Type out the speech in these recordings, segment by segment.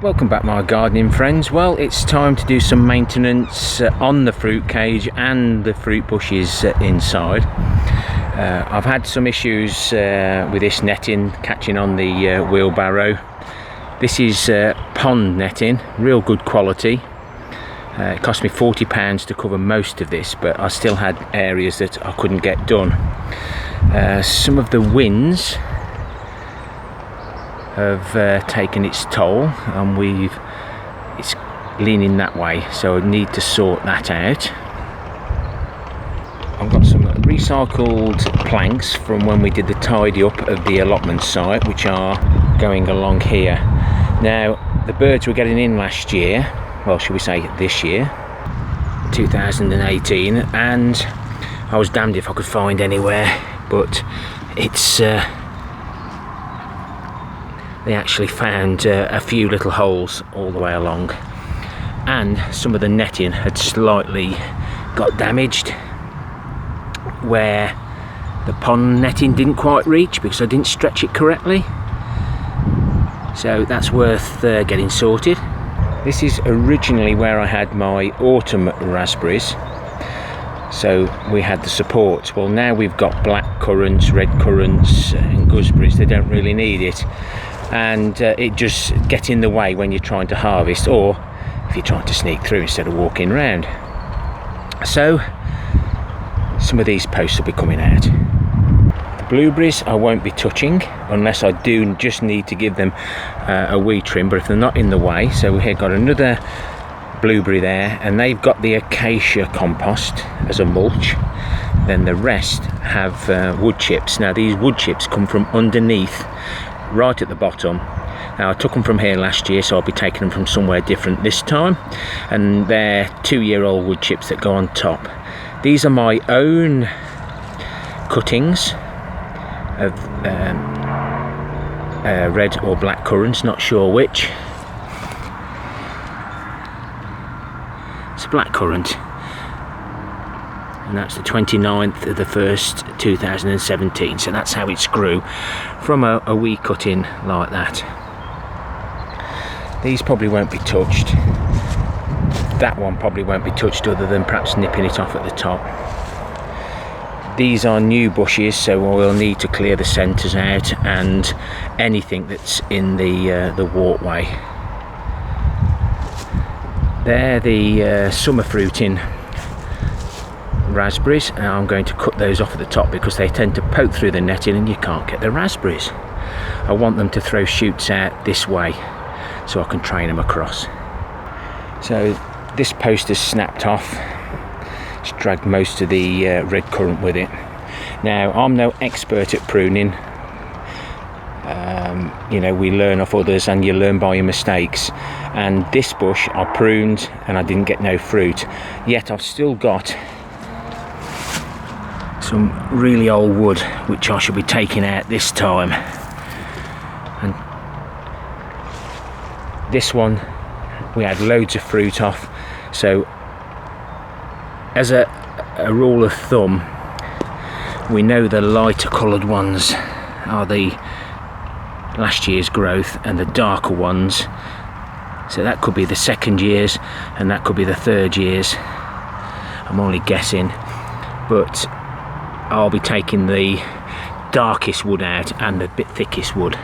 Welcome back, my gardening friends. Well, it's time to do some maintenance on the fruit cage and the fruit bushes inside. I've had some issues with this netting catching on the wheelbarrow. This is pond netting, real good quality. It cost me £40 to cover most of this, but I still had areas that I couldn't get done. Some of the winds have taken its toll, and it's leaning that way, so I need to sort that out. I've got some recycled planks from when we did the tidy up of the allotment site, which are going along here. Now, the birds were getting in last year, well, should we say this year, 2018, and I was damned if I could find anywhere, but it's they actually found a few little holes all the way along, and some of the netting had slightly got damaged where the pond netting didn't quite reach because I didn't stretch it correctly, so that's worth getting sorted. This is originally where I had my autumn raspberries, so we had the support. Well, now we've got black currants, red currants and gooseberries. They don't really need it, and it just gets in the way when you're trying to harvest, or if you're trying to sneak through instead of walking around. So some of these posts will be coming out. The blueberries I won't be touching unless I do just need to give them a wee trim, but if they're not in the way. So we've got another blueberry there, and they've got the acacia compost as a mulch. Then the rest have wood chips. Now these wood chips come from underneath, right at the bottom. Now I took them from here last year, so I'll be taking them from somewhere different this time, and they're 2-year-old wood chips that go on top. These are my own cuttings of red or black currants, not sure which. It's a black currant, and that's the 29th of the 1st 2017, so that's how it's grew, from a wee cutting like that. These probably won't be touched. That one probably won't be touched, other than perhaps nipping it off at the top. These are new bushes, so we'll need to clear the centres out and anything that's in the walkway. They're the summer fruiting raspberries, and I'm going to cut those off at the top because they tend to poke through the netting and you can't get the raspberries. I want them to throw shoots out this way so I can train them across. So this post is snapped off. It's dragged most of the red currant with it. Now, I'm no expert at pruning. You know, we learn off others, and you learn by your mistakes. And this bush I pruned and I didn't get no fruit, yet I've still got some really old wood which I should be taking out this time. And this one we had loads of fruit off, so as a rule of thumb, we know the lighter coloured ones are the last year's growth, and the darker ones, so that could be the 2nd years and that could be the 3rd years. I'm only guessing, but I'll be taking the darkest wood out and the bit thickest wood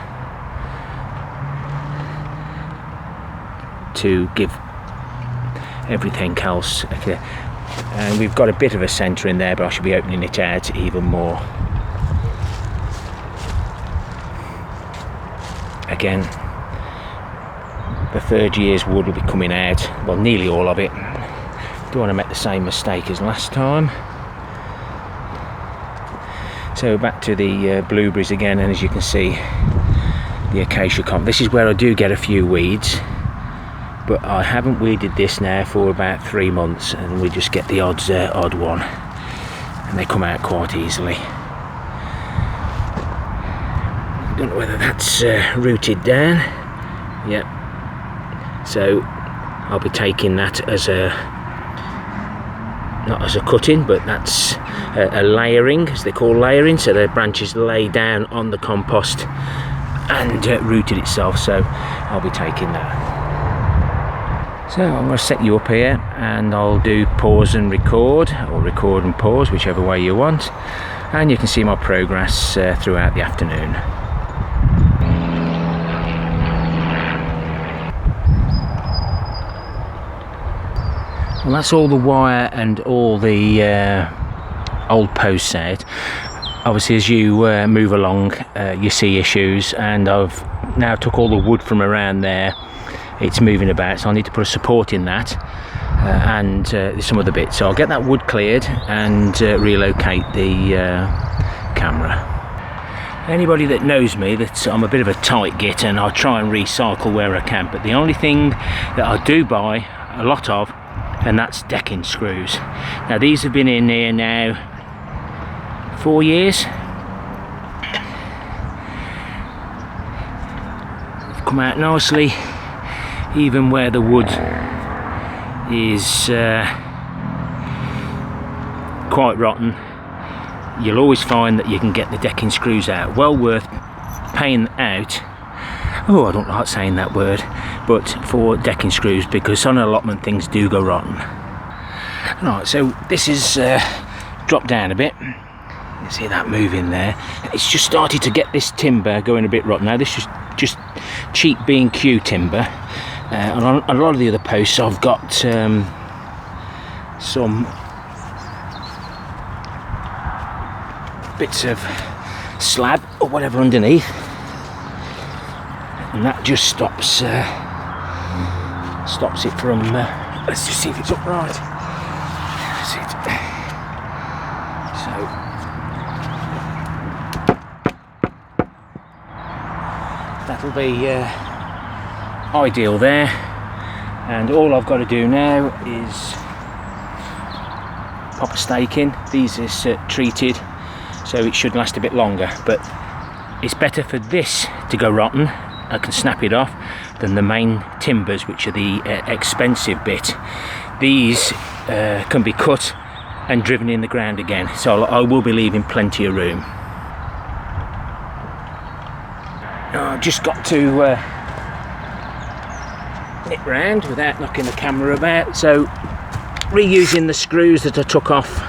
to give everything else. Okay. And we've got a bit of a centre in there, but I should be opening it out even more. Again, the 3rd year's wood will be coming out, well, nearly all of it. Don't want to make the same mistake as last time. So back to the blueberries again, and as you can see, the acacia comp. This is where I do get a few weeds, but I haven't weeded this now for about 3 months, and we just get the odd one, and they come out quite easily. Don't know whether that's rooted down. Yep. So I'll be taking that as not as a cutting, but that's a layering, as they call layering, so the branches lay down on the compost and rooted itself, so I'll be taking that. So I'm going to set you up here and I'll do pause and record, or record and pause, whichever way you want, and you can see my progress throughout the afternoon. Well, that's all the wire and all the old posts out. Obviously, as you move along, you see issues, and I've now took all the wood from around there. It's moving about, so I need to put a support in that and some other bits. So I'll get that wood cleared and relocate the camera. Anybody that knows me, that I'm a bit of a tight git and I'll try and recycle where I can, but the only thing that I do buy a lot of, and that's decking screws. Now these have been in here now 4 years. They've come out nicely, even where the wood is quite rotten. You'll always find that you can get the decking screws out. Well worth paying out. Oh, I don't like saying that word, but for decking screws, because on allotment things do go rotten. Right, so this is dropped down a bit. You see that moving there. It's just started to get this timber going a bit rotten. Now this is just cheap B&Q timber. And on a lot of the other posts I've got some bits of slab or whatever underneath, and that just stops it from let's just see if it's upright. That's it. So that'll be ideal there, and all I've got to do now is pop a stake in. These is treated, so it should last a bit longer, but it's better for this to go rotten, I can snap it off, than the main timbers, which are the expensive bit. These can be cut and driven in the ground again, so I will be leaving plenty of room. Now, I've just got to nip round without knocking the camera about, so reusing the screws that I took off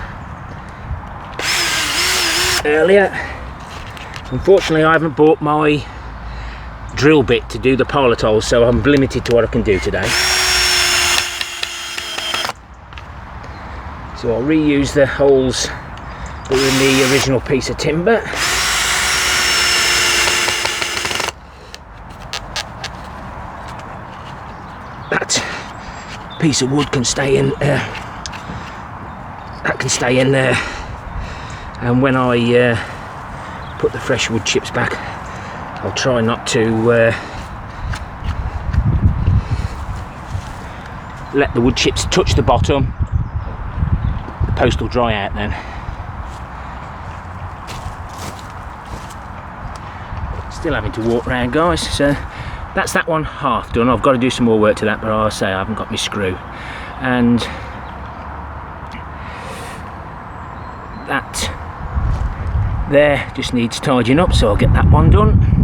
earlier. Unfortunately, I haven't bought my drill bit to do the pilot holes, so I'm limited to what I can do today. So I'll reuse the holes that were in the original piece of timber. That piece of wood can stay in. That can stay in there. And when I put the fresh wood chips back, I'll try not to let the wood chips touch the bottom. The post will dry out then. Still having to walk around, guys, so that's that one half done. I've got to do some more work to that, but I'll say I haven't got my screw. And that there just needs tidying up, so I'll get that one done.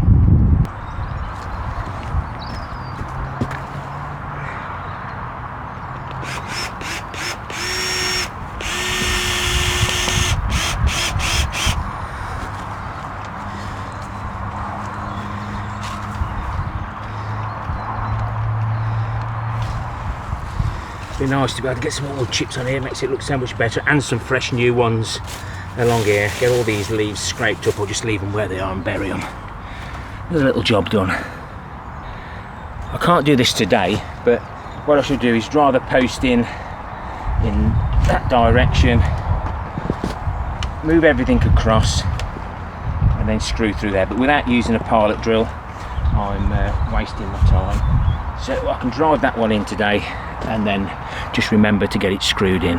Be nice to be able to get some more chips on here, makes it look so much better, and some fresh new ones along here. Get all these leaves scraped up, or just leave them where they are and bury them. There's a little job done. I can't do this today, but what I should do is drive a post in that direction, move everything across, and then screw through there. But without using a pilot drill, I'm wasting my time. So I can drive that one in today, and then just remember to get it screwed in.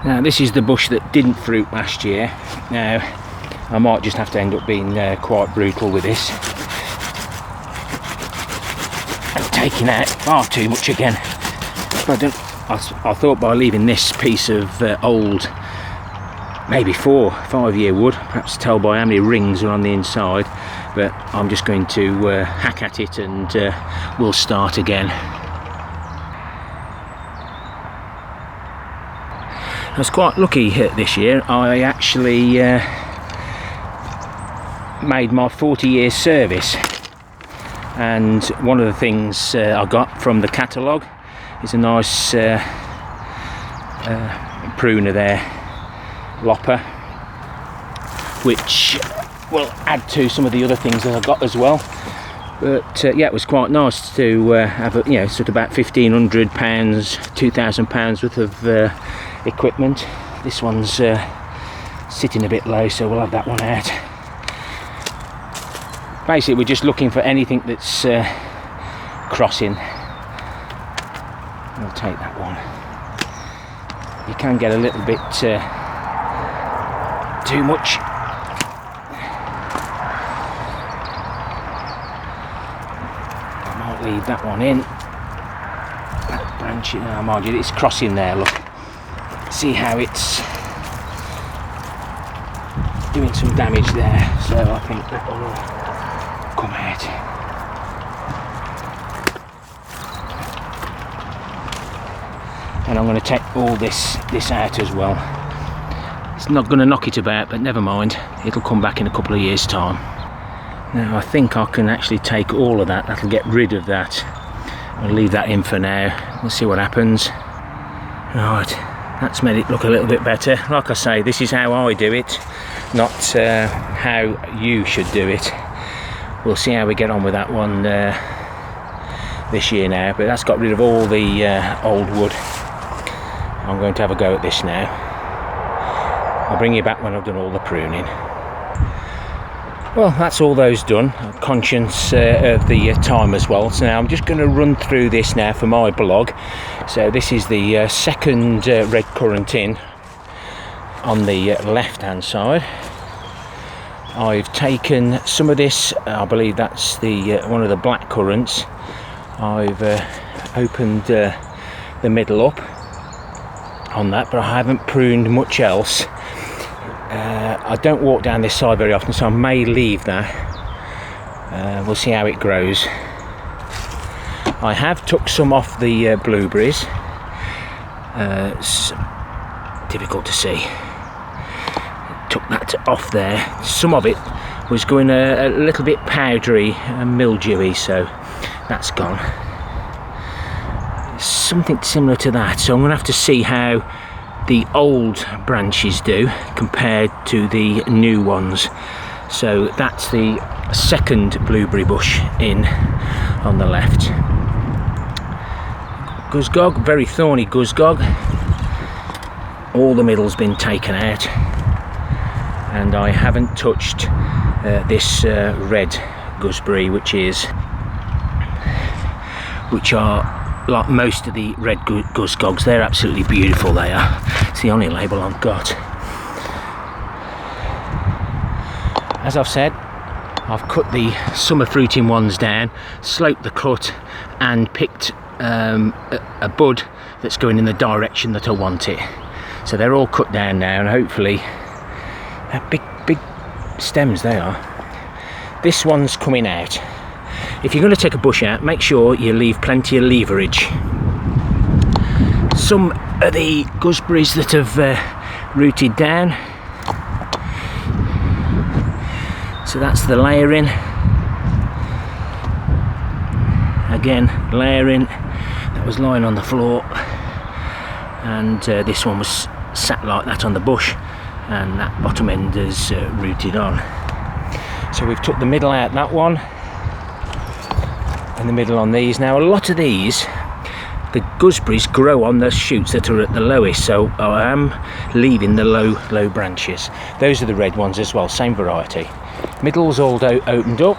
Now this is the bush that didn't fruit last year. Now I might just have to end up being quite brutal with this and taking out far too much again. But I thought by leaving this piece of old, maybe 4 or 5 year wood, perhaps tell by how many rings are on the inside, but I'm just going to hack at it and we'll start again. I was quite lucky this year. I actually made my 40-year service, and one of the things I got from the catalogue is a nice pruner there, lopper, which will add to some of the other things that I got as well. But yeah, it was quite nice to have a, sort of about £1,500, £2,000 worth of equipment. This one's sitting a bit low, so we'll have that one out. Basically, we're just looking for anything that's crossing. We'll take that one. You can get a little bit too much. Leave that one in. That branch, mind you, it's crossing there, look. See how it's doing some damage there, so I think that one will come out. And I'm going to take all this out as well. It's not going to knock it about, but never mind, it'll come back in a couple of years' time. Now I think I can actually take all of that. That'll get rid of that. I'll leave that in for now. We'll see what happens. Right, that's made it look a little bit better. Like I say, this is how I do it, not how you should do it. We'll see how we get on with that one this year now. But that's got rid of all the old wood. I'm going to have a go at this now. I'll bring you back when I've done all the pruning. Well, that's all those done. I'm conscious of the time as well. So now I'm just going to run through this now for my blog. So this is the second red currant in on the left hand side. I've taken some of this, I believe that's the one of the black currants. I've opened the middle up on that, but I haven't pruned much else. I don't walk down this side very often, so I may leave that. We'll see how it grows. I have took some off the blueberries. It's difficult to see. Took that off there. Some of it was going a little bit powdery and mildewy, so that's gone. Something similar to that, so I'm going to have to see how the old branches do compared to the new ones. So that's the second blueberry bush in on the left. Goosegog, very thorny goosegog. All the middle's been taken out, and I haven't touched this red gooseberry, which are like most of the red goosegogs. They're absolutely beautiful, they are. It's the only label I've got. As I've said, I've cut the summer fruiting ones down, sloped the cut, and picked a bud that's going in the direction that I want it. So they're all cut down now, and hopefully big stems they are. This one's coming out. If you're going to take a bush out, make sure you leave plenty of leverage. Some of the gooseberries that have rooted down. So that's the layering. Again, layering. That was lying on the floor. And this one was sat like that on the bush. And that bottom end is rooted on. So we've took the middle out, that one. And the middle on these. Now a lot of these, the gooseberries grow on the shoots that are at the lowest, so I am leaving the low branches. Those are the red ones as well, same variety. Middle's all opened up.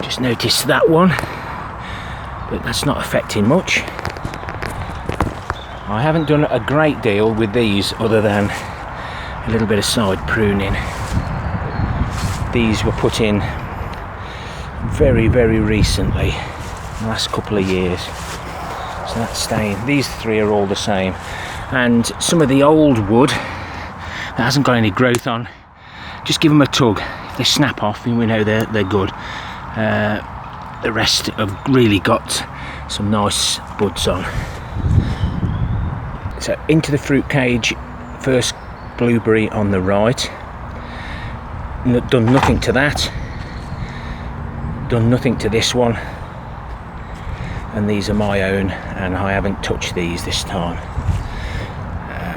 Just noticed that one, but that's not affecting much. I haven't done a great deal with these other than a little bit of side pruning. These were put in very recently, in the last couple of years, so that's staying. These three are all the same, and some of the old wood that hasn't got any growth on, just give them a tug. If they snap off, then we know they're good. The rest have really got some nice buds on. So into the fruit cage, first blueberry on the right. Done nothing to that, done nothing to this one, and these are my own, and I haven't touched these this time.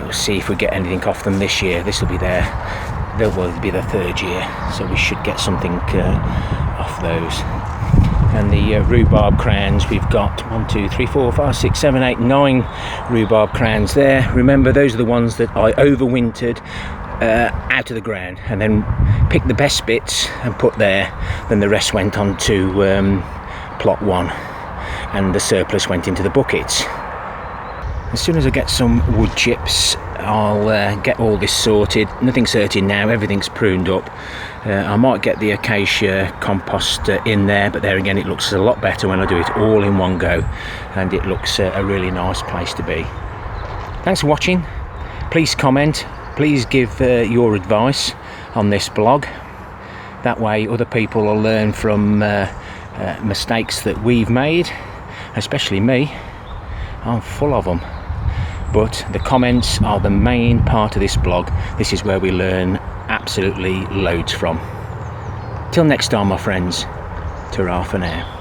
We'll see if we get anything off them this year. This will be they'll be the third year, so we should get something off those. And the rhubarb crowns, we've got 1, 2, 3, 4, 5, 6, 7, 8, 9 rhubarb crowns there. Remember, those are the ones that I overwintered out of the ground, and then picked the best bits and put there. Then the rest went on to plot 1, and the surplus went into the buckets. As soon as I get some wood chips, I'll get all this sorted. Nothing's hurting now, everything's pruned up. I might get the acacia compost in there, but there again it looks a lot better when I do it all in one go, and it looks a really nice place to be. Thanks for watching. Please comment, please give your advice on this blog. That way other people will learn from mistakes that we've made, especially me. I'm full of them. But the comments are the main part of this blog. This is where we learn absolutely loads from. Till next time, my friends, ta-ra for now.